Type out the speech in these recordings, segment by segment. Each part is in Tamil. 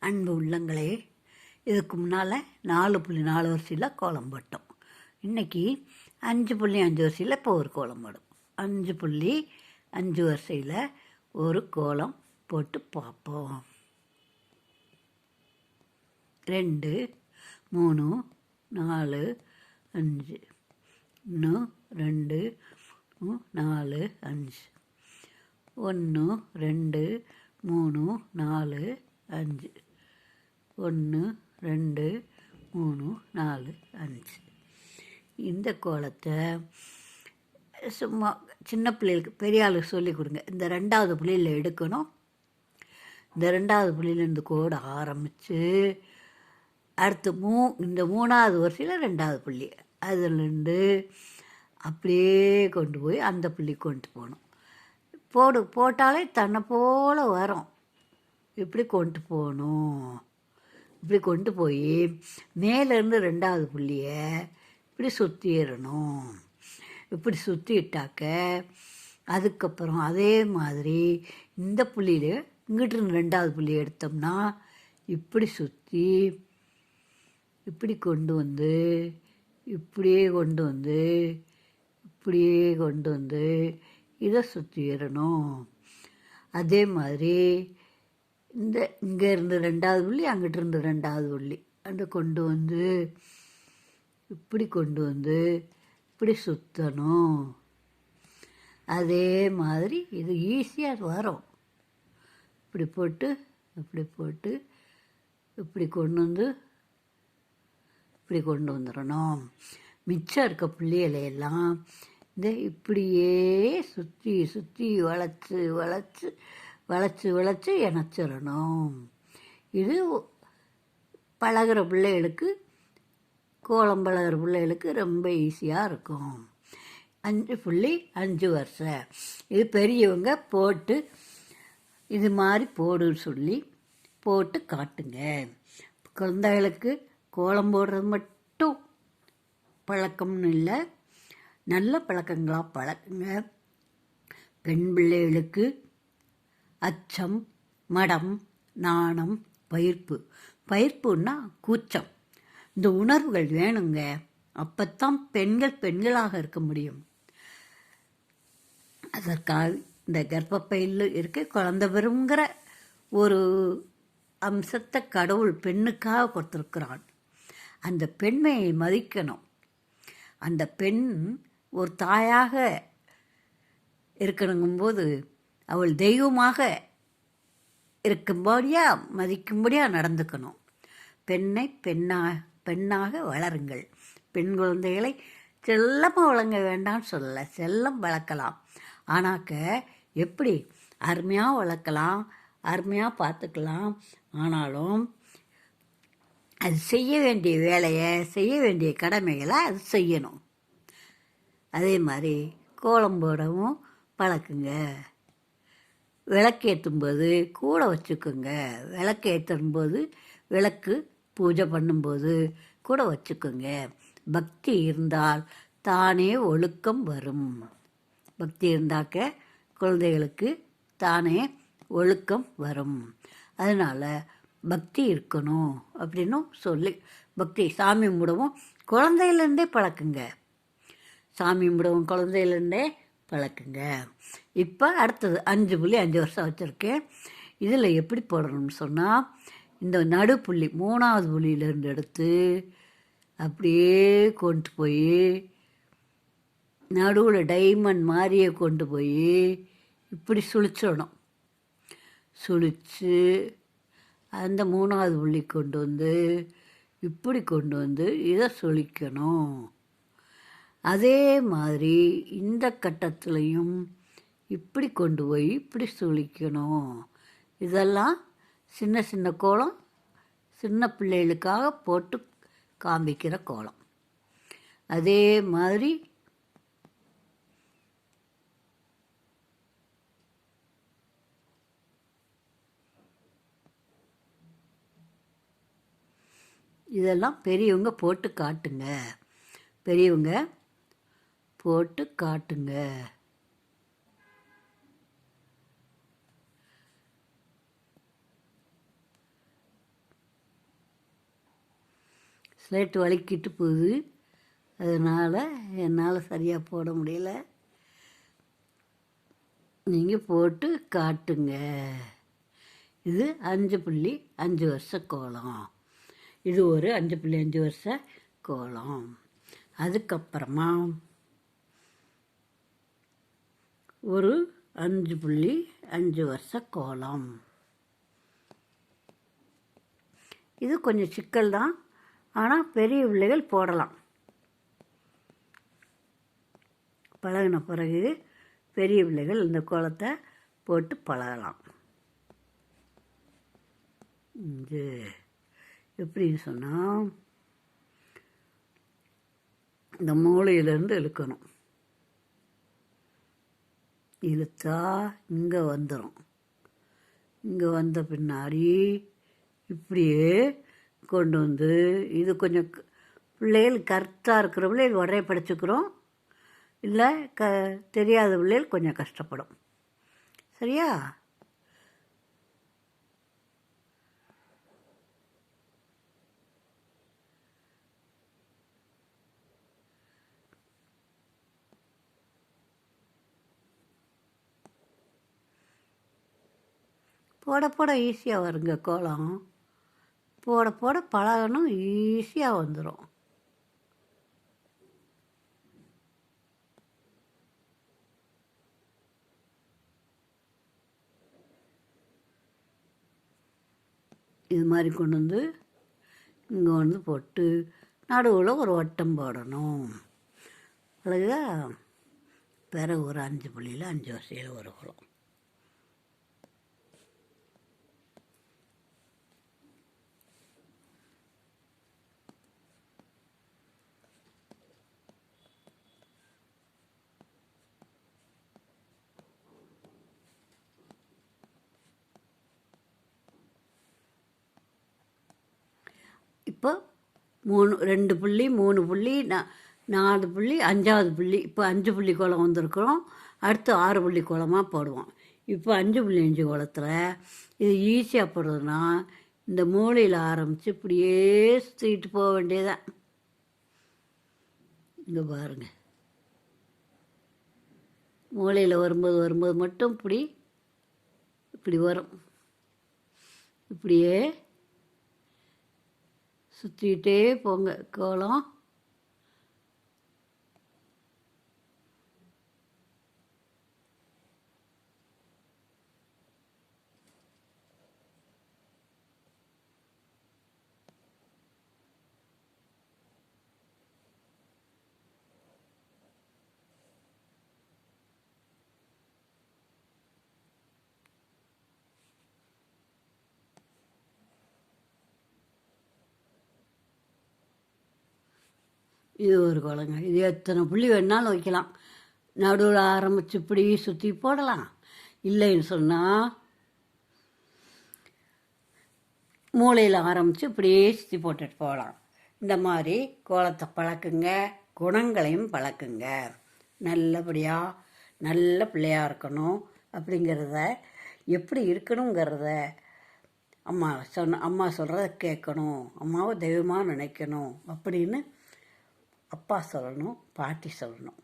அன்பு உள்ளங்களே, இதுக்கு முன்னால் 4.4 வரிசையில் கோலம் போட்டோம். இன்றைக்கி 5.5 வரிசையில் இப்போ ஒரு கோலம் போடும். 5.5 வரிசையில் ஒரு கோலம் போட்டு பார்ப்போம். 2 3 4 5 இன்னும் 2 4 5 1 2 3 4 5 1 2 3 4 5. இந்த கோலத்தை சும்மா சின்ன பிள்ளைகளுக்கு பெரிய ஆளுக்கு சொல்லி கொடுங்க. இந்த 2வது புள்ளியில் எடுக்கணும். இந்த 2வது புள்ளியிலேருந்து கோடு ஆரம்பித்து அடுத்து இந்த 3வது வரிசையில் 2வது புள்ளி அதுலேருந்து அப்படியே கொண்டு போய் அந்த புள்ளி கொண்டு போகணும். போட்டாலே தன்னை போல் வரும். இப்படி கொண்டு போகணும். இப்படி கொண்டு போய் மேலேருந்து 2வது புள்ளியை இப்படி சுற்றிடணும். இப்படி சுற்றிட்டாக்க அதுக்கப்புறம் அதே மாதிரி இந்த புள்ளியில் இங்கிட்டிருந்து 2வது புள்ளி எடுத்தோம்னா இப்படி சுற்றி இப்படி கொண்டு வந்து இப்படியே கொண்டு வந்து இப்படியே கொண்டு வந்து இதை சுற்றிடணும். அதே மாதிரி இங்கேருந்து 2வது புள்ளி அங்கிட்டிருந்து 2வது புள்ளி அந்த கொண்டு வந்து இப்படி கொண்டு வந்து இப்படி சுற்றணும். அதே மாதிரி இது ஈஸியாக வரும். இப்படி போட்டு இப்படி போட்டு இப்படி கொண்டு வந்து இப்படி கொண்டு வந்துடணும். மிச்சம் இருக்க புள்ளிகளையெல்லாம் இந்த இப்படியே சுற்றி சுற்றி வளைச்சி வளைச்சி வளைச்சி வளைச்சி இணைச்சிடணும். இது பழகிற பிள்ளைகளுக்கு கோலம் பழகிற பிள்ளைகளுக்கு ரொம்ப ஈஸியாக இருக்கும். 5.5 வருஷம் இது பெரியவங்க போட்டு இது மாதிரி போடுன்னு சொல்லி போட்டு காட்டுங்க. குழந்தைகளுக்கு கோலம் போடுறது மட்டும் பழக்கம்னு இல்லை, நல்ல பழக்கங்களாக பழக்குங்க. பெண் பிள்ளைகளுக்கு அச்சம், மடம், நாணம், பயிர்ப்புன்னா கூச்சம், இந்த உணர்வுகள் வேணுங்க. அப்போத்தான் பெண்கள் பெண்களாக இருக்க முடியும். அதற்காக இந்த கர்ப்பப்பையில் இருக்க குழந்தை பெறுங்கிற ஒரு அம்சத்தை கடவுள் பெண்ணுக்காக கொடுத்துருக்கிறான். அந்த பெண்மையை மதிக்கணும். அந்த பெண் ஒரு தாயாக இருக்கணுங்கும்போது அவள் தெய்வமாக இருக்கும்படியாக மதிக்கும்படியாக நடந்துக்கணும். பெண்ணை பெண்ணாக வளருங்கள். பெண் குழந்தைகளை செல்லமாக வளங்க வேண்டாம்னு சொல்லலை, செல்லம் வளர்க்கலாம். ஆனாக்க எப்படி அருமையாக வளர்க்கலாம், அருமையாக பார்த்துக்கலாம். ஆனாலும் அது செய்ய வேண்டிய வேலையை செய்ய வேண்டிய கடமைகளை அது செய்யணும். அதே மாதிரி கோலம் போடவும் பழக்குங்க. விளக்கேற்றும்போது கூட வச்சுக்கோங்க. விளக்கேற்றும்போது விளக்கு பூஜை பண்ணும்போது கூட வச்சுக்கோங்க. பக்தி இருந்தால் தானே ஒழுக்கம் வரும். பக்தி இருந்தாக்க குழந்தைகளுக்கு தானே ஒழுக்கம் வரும். அதனால் பக்தி இருக்கணும் அப்படின்னும் சொல்லி பக்தி சாமி கும்பிடவும் குழந்தையிலேருந்தே பழக்குங்க. சாமி கும்பிடவும் குழந்தையிலேருந்தே பழக்குங்க. இப்போ அடுத்தது 5.5 வருஷம் வச்சுருக்கேன். இதில் எப்படி போடணும்னு சொன்னால் இந்த நடுப்புள்ளி 3வது புள்ளியிலேருந்து எடுத்து அப்படியே கொண்டு போய் நடுவில் டைமண்ட் மாதிரியே கொண்டு போய் இப்படி சுழிச்சிடணும். சுழித்து அந்த 3வது புள்ளி கொண்டு வந்து இப்படி கொண்டு வந்து இதை சுழிக்கணும். அதே மாதிரி இந்த கட்டத்துலையும் இப்படி கொண்டு போய் இப்படி சுழிக்கணும். இதெல்லாம் சின்ன சின்ன கோலம், சின்ன பிள்ளைகளுக்காக போட்டு காமிக்கிற கோலம். அதே மாதிரி இதெல்லாம் பெரியவங்க போட்டு காட்டுங்க. பெரியவங்க போட்டு காட்டுங்க. ஸ்லேட்டு வலிக்கிட்டு போகுது, அதனால் என்னால் சரியாக போட முடியல. நீங்கள் போட்டு காட்டுங்க. இது 5.5 வருஷ கோலம். இது ஒரு 5.5 வருஷ கோலம். அதுக்கப்புறமா ஒரு 5.5 வருஷ கோலம். இது கொஞ்சம் சிக்கல் தான், ஆனால் பெரிய பிள்ளைகள் போடலாம். பழகின பிறகு பெரிய பிள்ளைகள் இந்த கோலத்தை போட்டு பழகலாம். இது எப்படின்னு சொன்னால், இந்த மூளையிலேருந்து இழுக்கணும். இழுத்தா இங்கே வந்துடும். இங்கே வந்த பின்னாடி இப்படியே கொண்டு வந்து, இது கொஞ்சம் பிள்ளைகள் கரெக்டாக இருக்கிற பிள்ளைகள் உடனே படிச்சுக்கிறோம். இல்லை தெரியாத பிள்ளைகள் கொஞ்சம் கஷ்டப்படும். சரியா? போட போட ஈஸியாக வருங்க கோலம். போட போட பழகணும், ஈஸியாக வந்துடும். இது மாதிரி கொண்டு வந்து இங்கே வந்து போட்டு நடுவில் ஒரு வட்டம் போடணும். அழகா பிறகு ஒரு 5.5 வரிசையில் ஒரு கோலம். இப்போ 2 புள்ளி 3 புள்ளி 4 புள்ளி 5வது புள்ளி, இப்போ 5 புள்ளி கோலம் வந்திருக்கிறோம். அடுத்து 6 புள்ளி கோலமாக போடுவோம். இப்போ 5.5 கோலத்தில் இது ஈஸியாக போடுறதுன்னா, இந்த மூலையில் ஆரம்பித்து இப்படியே சுற்றிட்டு போக வேண்டியதான். இங்கே பாருங்கள், மூலையில் வரும்போது மட்டும் இப்படி வரும். இப்படியே சுற்றிக்கிட்டே போங்க கோலம். இது ஒரு கோலங்க. இது எத்தனை புள்ளி வேணாலும் வைக்கலாம். நடுவில் ஆரம்பித்து இப்படி சுற்றி போடலாம். இல்லைன்னு சொன்னால் மூளையில் ஆரம்பித்து இப்படியே சுற்றி போட்டுட்டு போகலாம். இந்த மாதிரி கோலத்தை பழக்குங்க, குணங்களையும் பழக்குங்க. நல்லபடியாக நல்ல பிள்ளையாக இருக்கணும் அப்படிங்கிறத, எப்படி இருக்கணுங்கிறத அம்மா சொல்கிறத கேட்கணும், அம்மாவை தெய்வமாக நினைக்கணும் அப்படின்னு அப்பா சொல்லணும், பாட்டி சொல்லணும்.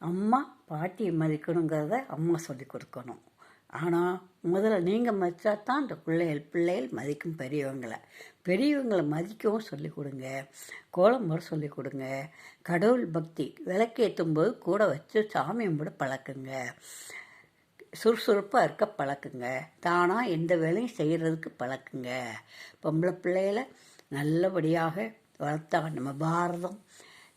அம்மா பாட்டியை மதிக்கணுங்கிறத அம்மா சொல்லி கொடுக்கணும். ஆனால் முதல்ல நீங்கள் மதித்தா தான் அந்த பிள்ளைகள் மதிக்கும் பெரியவங்களை மதிக்கவும் சொல்லிக் கொடுங்க. கோலம் போட சொல்லிக் கொடுங்க. கடவுள் பக்தி விளக்கேற்றும்போது கூட வச்சு சாமி கும்பிட பழக்குங்க. சுறுசுறுப்பாக இருக்க பழக்குங்க. தானாக எந்த வேலையும் செய்கிறதுக்கு பழக்குங்க. பொம்பளை பிள்ளைகளை நல்லபடியாக வளர்த்தா நம்ம பாரதம்,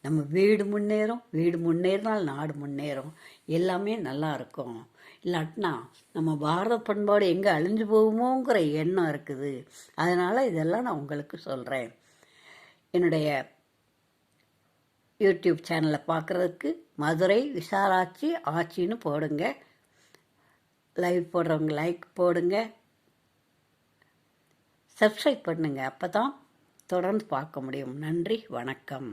நம்ம வீடு முன்னேறும். வீடு முன்னேறினால் நாடு முன்னேறும். எல்லாமே நல்லா இருக்கும். இல்லாட்டினா நம்ம பாரத பண்பாடு எங்கே அழிஞ்சு போகுமோங்கிற எண்ணம் இருக்குது. அதனால் இதெல்லாம் நான் உங்களுக்கு சொல்கிறேன். என்னுடைய யூடியூப் சேனலை பார்க்குறதுக்கு மதுரை விசாலாட்சி ஆச்சின்னு போடுங்க. லைவ் போடுறவங்க லைக் போடுங்க, சப்ஸ்கிரைப் பண்ணுங்கள். அப்போ தான் தொடர்ந்து பார்க்க முடியும். நன்றி, வணக்கம்.